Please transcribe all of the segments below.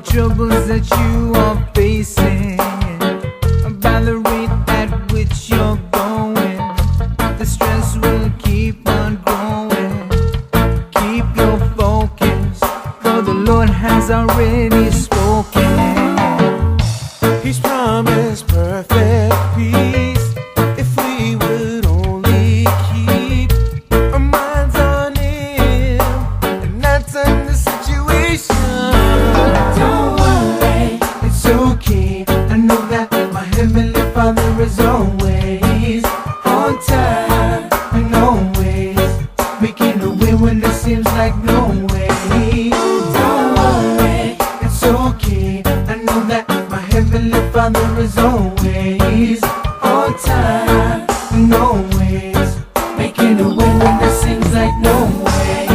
troubles that you are facing, by the rate at which you're going, the stress will keep on growing. Keep your focus, for the Lord has already spoken. He's promised perfect peace if we would only keep our minds on Him and not on the situation. Don't worry, it's okay. I know that my Heavenly Father is always on time and always making a way when there seems like no way. Don't worry, it's okay. I know that my Heavenly Father is always on time and always making a way when there seems like no way.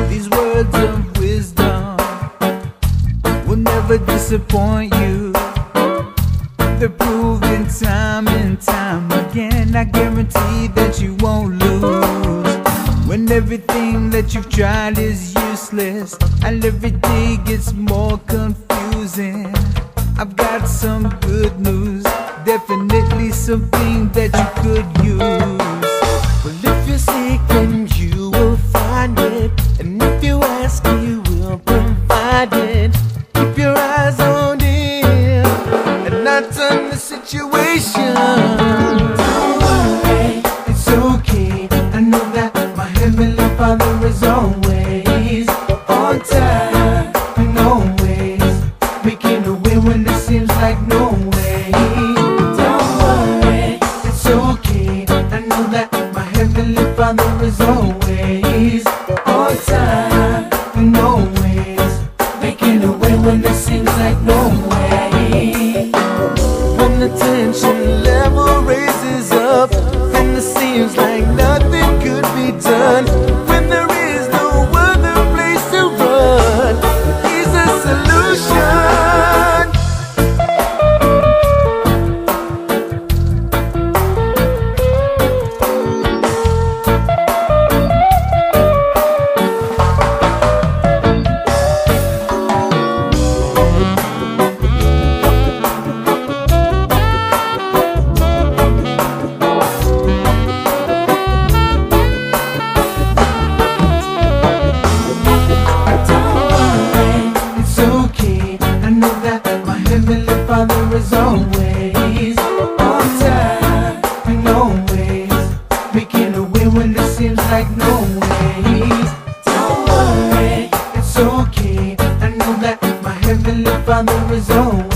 These words of wisdom will never disappoint you. They're proven time and time again. I guarantee that you won't lose. When everything that you've tried is useless and every day gets more confusing, I've got some good news, definitely something that you could use. Well, if you seek, then you will find it, and if you ask, He will provide it. Keep your eyes on Him and not on the situation. Don't worry, it's okay. I know that my Heavenly Father is always on time and always making a way when there seems like no way. Don't worry, it's okay. I know that my Heavenly Father is always on time and always making a way when there seems like no way. When the tension level raises up and it seems like nothing could be done, when there is no other place to run, He's a solution. Father is always on time and always making a way when there seems like no way. Don't worry, it's okay. I know that my Heavenly Father is always